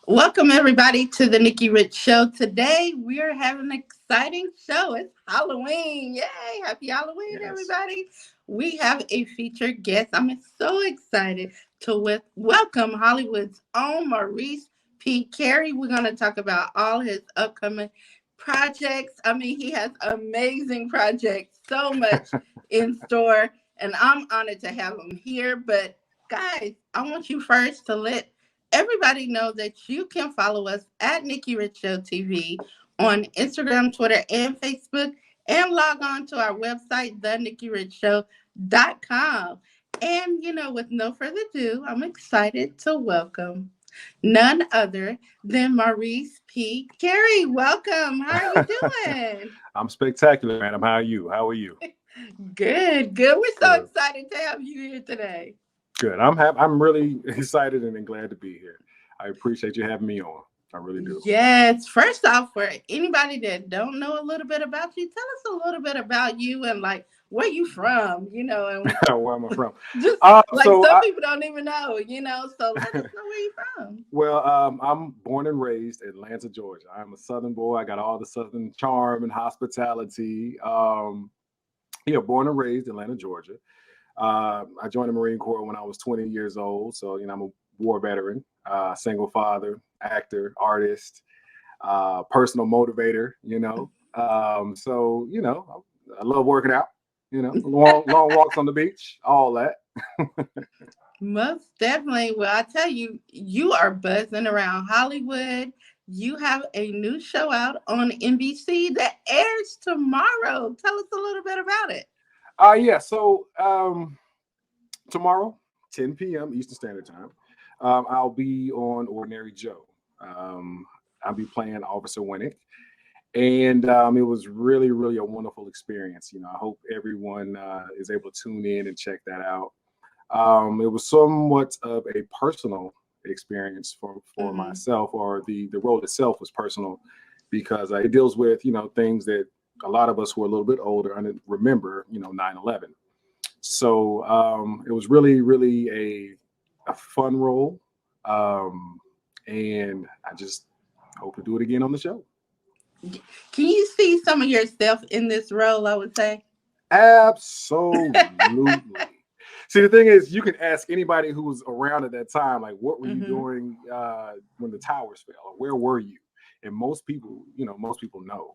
Welcome everybody to the Nikki Rich Show. Today we are having an exciting show. It's Halloween. Yay! Happy Halloween, Yes. everybody. We have a featured guest. I'm so excited to welcome Hollywood's own Maurice P. Kerry. We're going to talk about all his upcoming projects. I mean, he has amazing projects, so much in store, and I'm honored to have him here. But guys, I want you first to let everybody know that you can follow us at Nikki Rich Show TV on Instagram, Twitter, and Facebook, and log on to our website, thenikkirichshow.com. And, with no further ado, I'm excited to welcome none other than Maurice P. Kerry. Welcome. How are you doing? I'm spectacular, madam. How are you? How are you? Good, good. We're so Good. excited to have you here today. Good. I'm really excited and glad to be here. I appreciate you having me on. I really do. Yes. First off, for anybody that don't know a little bit about you, tell us a little bit about you and like where you from, and Where am I from? just Uh, like so some I, people don't even know. So let us know where you from. I'm born and raised in Atlanta, Georgia. I'm a Southern boy. I got all the Southern charm and hospitality. Born and raised in Atlanta, Georgia. I joined the Marine Corps when I was 20 years old. So, I'm a war veteran, single father, actor, artist, personal motivator, I love working out, long walks on the beach, all that. Most definitely. Well, I tell you, you are buzzing around Hollywood. You have a new show out on NBC that airs tomorrow. Tell us a little bit about it. Yeah. So tomorrow, 10 p.m. Eastern Standard Time, I'll be on Ordinary Joe. Um, I'll be playing Officer Winnick. And it was really, really a wonderful experience. I hope everyone is able to tune in and check that out. It was somewhat of a personal experience for Hmm. myself, or the role itself was personal because it deals with things that a lot of us who are a little bit older and remember 9/11. So it was really, really a fun role, um, and I just hope to do it again on the show. Can you see some of yourself in this role? I would say. Absolutely. See, the thing is, you can ask anybody who was around at that time, like, what were you Hmm. doing when the towers fell, or where were you? And most people know,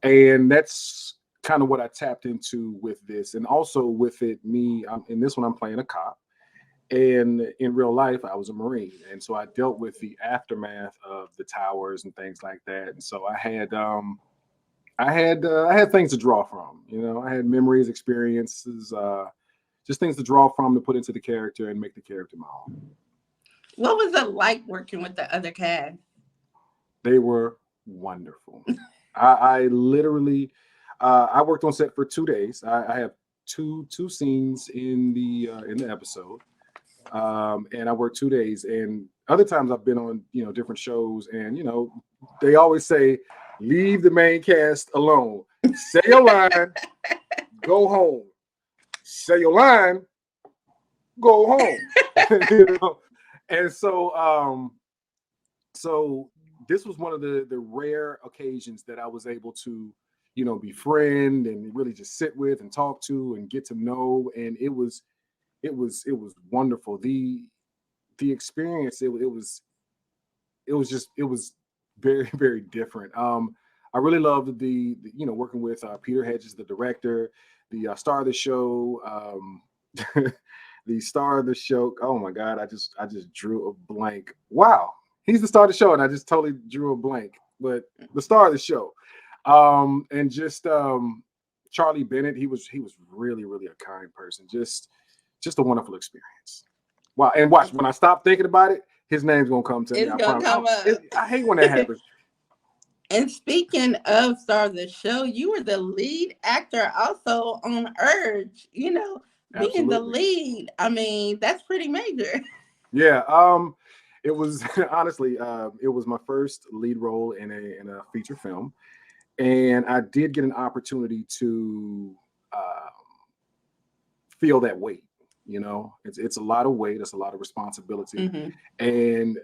and that's kind of what I tapped into with this, and also with it, in this one, I'm playing a cop, and in real life, I was a Marine, and so I dealt with the aftermath of the towers and things like that, and so I had things to draw from. I had memories, experiences, just things to draw from to put into the character and make the character my own. What was it like working with the other cast? They were wonderful. I literally I worked on set for 2 days. I have two scenes in the episode, and I worked 2 days. And other times I've been on different shows, and they always say, leave the main cast alone. Say your line, go home. Say your line, go home. you know? And so this was one of the rare occasions that I was able to, befriend and really just sit with and talk to and get to know. And it was wonderful. The experience, it was very, very different. I really loved working with Peter Hedges, the director, the star of the show. The star of the show. Oh my God, I just drew a blank. Wow, he's the star of the show, and I just totally drew a blank. But the star of the show, and just Charlie Bennett. He was really, really a kind person. Just a wonderful experience. Wow, and watch when I stop thinking about it, his name's gonna come to me. It's I gonna promise. come up. I hate when that happens. And speaking of star of the show, you were the lead actor also on Urge. Being the Absolutely. lead, I mean, that's pretty major. Yeah. It was honestly, it was my first lead role in a feature film, and I did get an opportunity to uh, feel that weight. You know, it's a lot of weight, it's a lot of responsibility, Hmm. and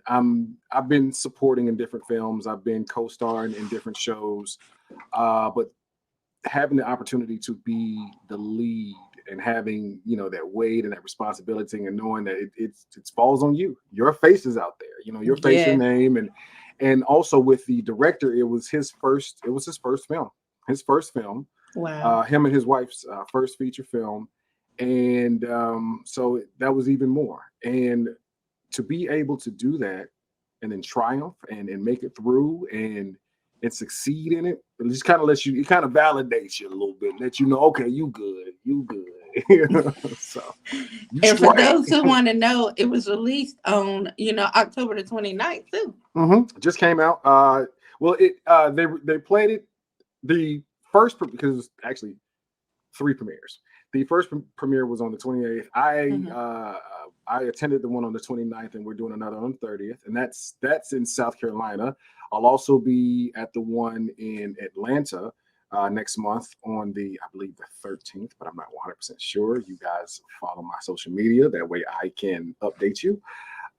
I've been supporting in different films, I've been co-starring in different shows, but having the opportunity to be the lead and having that weight and that responsibility and knowing that it falls on you, your face is out there, your face, your Yes. name, and also with the director, it was his first film, Wow. him and his wife's first feature film, and so that was even more. And to be able to do that and then triumph and make it through and succeed in it, it just kind of lets you, it kind of validates you a little bit, let you know, okay, you good. So you And for straight. those who want to know, it was released on, October the 29th too. Just came out. Well, they played it the because it was actually three premieres. The first premiere was on the 28th. Hmm. I attended the one on the 29th, and we're doing another on the 30th, and that's in South Carolina. I'll also be at the one in Atlanta next month on I believe the 13th, but I'm not 100% sure. You guys follow my social media, that way I can update you.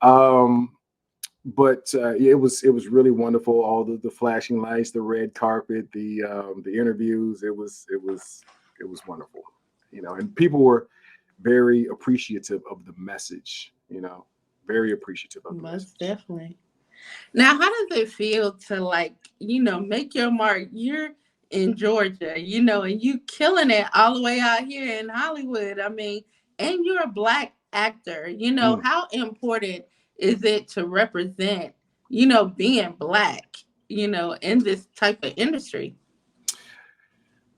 Um, but yeah, it was really wonderful. All the flashing lights, the red carpet, the interviews. It was wonderful, and people were very appreciative of the message. Very appreciative of the Most message. definitely. Now, how does it feel to make your mark? You're in Georgia, and you killing it all the way out here in Hollywood. I mean, and you're a black actor. Mm. How important is it to represent, being black, in this type of industry?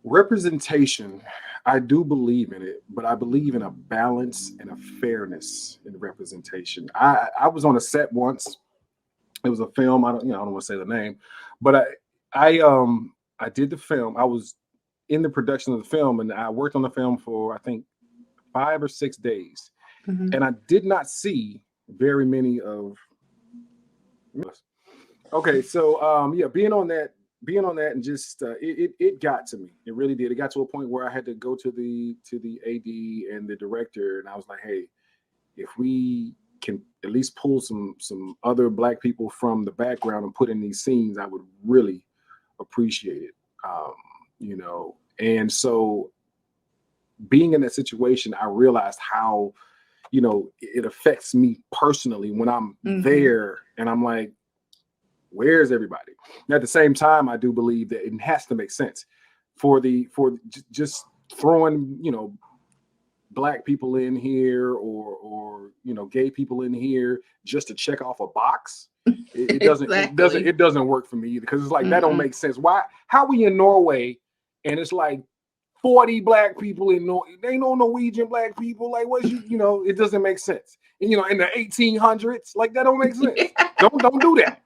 Representation, I do believe in it, but I believe in a balance and a fairness in representation. I was on a set once. It was a film. I don't want to say the name, but I did the film. I was in the production of the film, and I worked on the film for I think 5 or 6 days, Hmm. and I did not see very many of. Okay, so yeah, being on that, and just it got to me. It really did. It got to a point where I had to go to the AD and the director, and I was like, hey, if we can at least pull some other black people from the background and put in these scenes, I would really appreciate it. And so being in that situation, I realized how it affects me personally when I'm Hmm. there, and I'm like, where's everybody? And at the same time, I do believe that it has to make sense just throwing black people in here, or gay people in here just to check off a box. It doesn't it doesn't Exactly. it doesn't work for me either, because it's like that don't Mm-mm. make sense. Why? How we in Norway and it's like 40 black people in Norway? They no Norwegian black people. Like, what's it doesn't make sense. And in the 1800s, like, that don't make sense. Don't do that.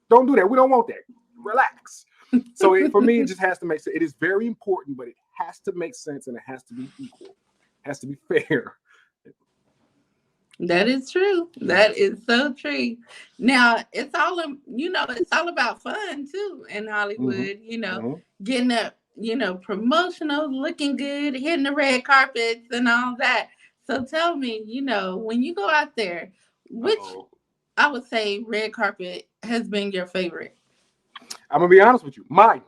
Don't do that. We don't want that. Relax. So for me, it just has to make sense. It is very important, but it has to make sense, and it has to be equal. It has to be fair. That is true. Mhm. That is so true. Now it's all about fun too in Mhm. Hollywood. Mhm. Getting up, promotional, looking good, hitting the red carpets and all that. So tell me, when you go out there, which Uh-oh. I would say red carpet has been your favorite. I'm gonna be honest with you. Mine.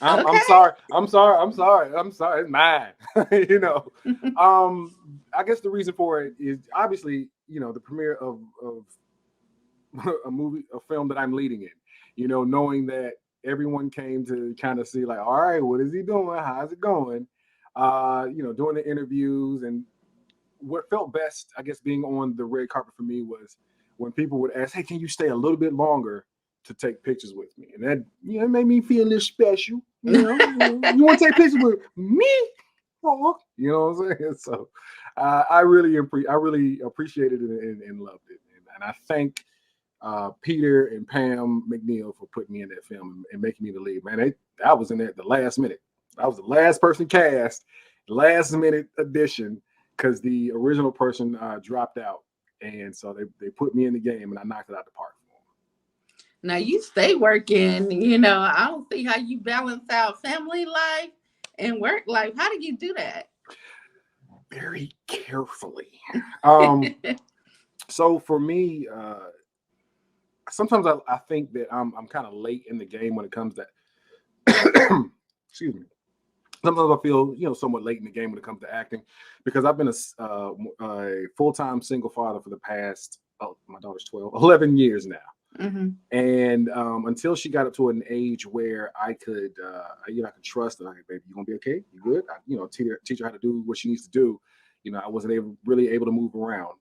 I'm Okay. sorry. I'm sorry. I'm sorry. I'm sorry. It's mine. you know. I guess the reason for it is obviously, the premiere of a film that I'm leading in. Knowing that everyone came to kind of see, like, all right, what is he doing? How's it going? Doing the interviews, and what felt best, I guess, being on the red carpet for me was when people would ask, "Hey, can you stay a little bit longer to take pictures with me?" And that, it made me feel a little special. You want to take pictures with me? Oh, you know what I'm saying? So, I really appreciated it and loved it, and I thank Peter and Pam McNeil for putting me in that film and making me the lead. Man, I was in there at the last minute. I was the last person cast, last minute addition, because the original person dropped out, and so they put me in the game, and I knocked it out the park. Now you stay working, I don't see how you balance out family life and work life. How do you do that? very carefully. Um, so for me, sometimes I think that I'm kind of late in the game when it comes to excuse me. Sometimes I feel, somewhat late in the game when it comes to acting, because I've been a full-time single father for the past, my daughter's 12, 11 years now. Mm-hmm. And until she got up to an age where I could, I could trust her, like, baby, you gonna be okay? You good? Teach her how to do what she needs to do. I wasn't really able to move around.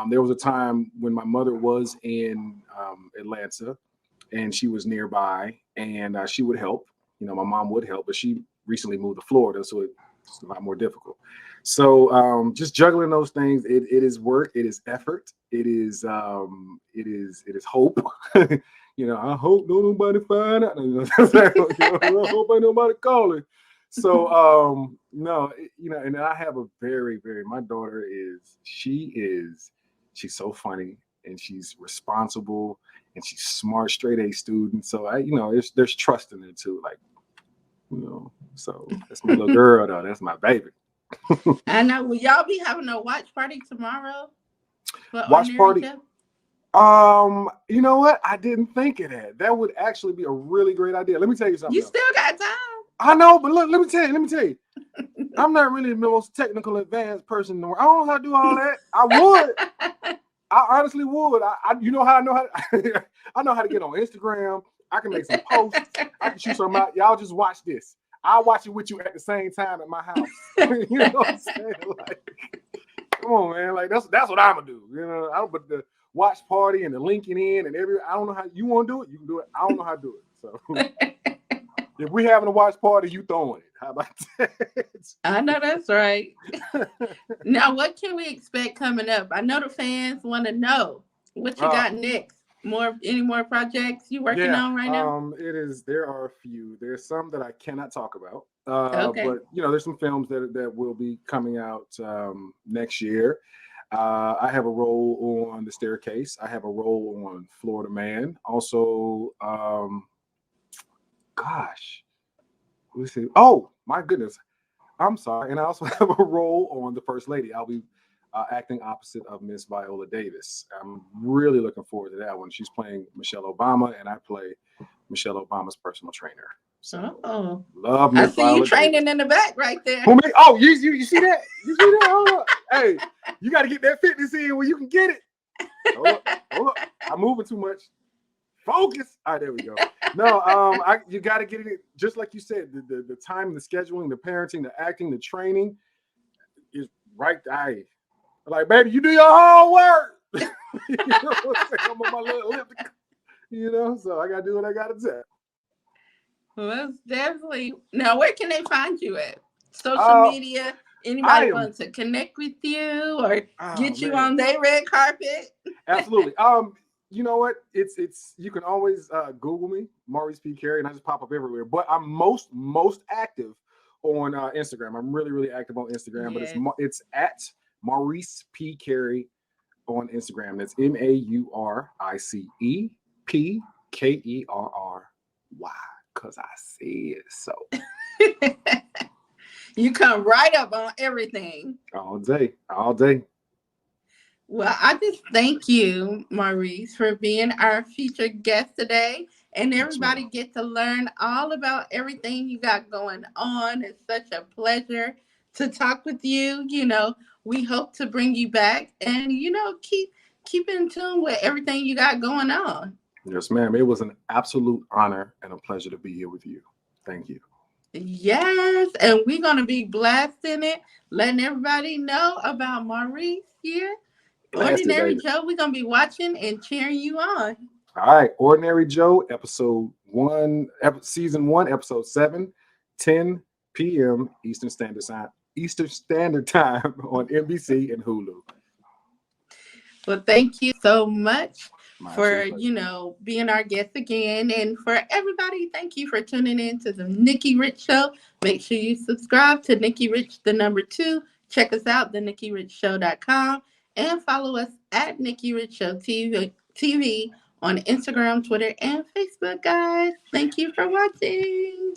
There was a time when my mother was in Atlanta, and she was nearby, and she would help. My mom would help, but she recently moved to Florida, so it's a lot more difficult. So just juggling those things, it is work, it is effort, it is hope. I hope nobody find out. I hope ain't nobody calling. So no, and I have a very, very, my daughter she's so funny, and she's responsible, and she's smart, straight A student. So there's trust in there too. Like, so that's my little girl though. That's my baby. I know. Will y'all be having a watch party tomorrow? For Watch Ordinary party. Joe? You know what? I didn't think of that. That would actually be a really great idea. Let me tell you something. You still got time. I know, but look, let me tell you. I'm not really the most technical, advanced person in the world. I don't know how to do all that. I would. I honestly would. You know how I know how I know how to get on Instagram. I can make some posts. I can shoot something out. Y'all just watch this. I'll watch it with you at the same time at my house. You know what I'm saying? Like, come on, man. Like that's what I'm gonna do. But the watch party and the linking in and I don't know how you want to do it. You can do it. I don't know how to do it. So if we having a watch party, you throwing it. How about that? I know that's right. Now, what can we expect coming up? I know the fans want to know what you got next. Any more projects you working on right now? There are a few. There's some that I cannot talk about. Okay. But there's some films that will be coming out next year. I have a role on The Staircase. I have a role on Florida Man. Also, let's see. Oh my goodness, I'm sorry. And I also have a role on The First Lady. I'll be acting opposite of Miss Viola Davis. I'm really looking forward to that one. She's playing Michelle Obama, and I play Michelle Obama's personal trainer. So love Miss Viola you training Davis. in the back right there. Oh, you see that? You see that? Hold up. Hey, you got to get that fitness in where you can get it. Hold up. I'm moving too much. Focus. All right, there we go. No, you got to get it just like you said. The time, the scheduling, the parenting, the acting, the training is right. Like, baby, you do your homework. You know what I'm saying? I'm on my little lip. So I got to do what I got to do. Well, definitely. Now, where can they find you at? Social media? Anybody want to connect with you or get you on their red carpet? Absolutely. You know what? It's you can always Google me, Maurice P. Kerry, and I just pop up everywhere. But I'm most active on Instagram. I'm really, really active on Instagram. Yes. But it's at Maurice P. Kerry on Instagram. That's MauricePKerry. Because I said so. You come right up on everything. All day. Well, I just thank you, Maurice, for being our featured guest today. And everybody get to learn all about everything you got going on. It's such a pleasure to talk with you. We hope to bring you back and, keep in tune with everything you got going on. Yes, ma'am. It was an absolute honor and a pleasure to be here with you. Thank you. Yes, and we're going to be blasting it, letting everybody know about Maurice here. Ordinary Joe, we're going to be watching and cheering you on. All right. Ordinary Joe, season 1, episode 7, 10 p.m. Eastern Standard Time on NBC and Hulu. Well, thank you so much for, being our guest again. And for everybody, thank you for tuning in to the Nikki Rich Show. Make sure you subscribe to Nikki Rich, the number 2. Check us out, theNikkiRichShow.com. And follow us at Nikki Rich Show TV on Instagram, Twitter, and Facebook, guys. Thank you for watching.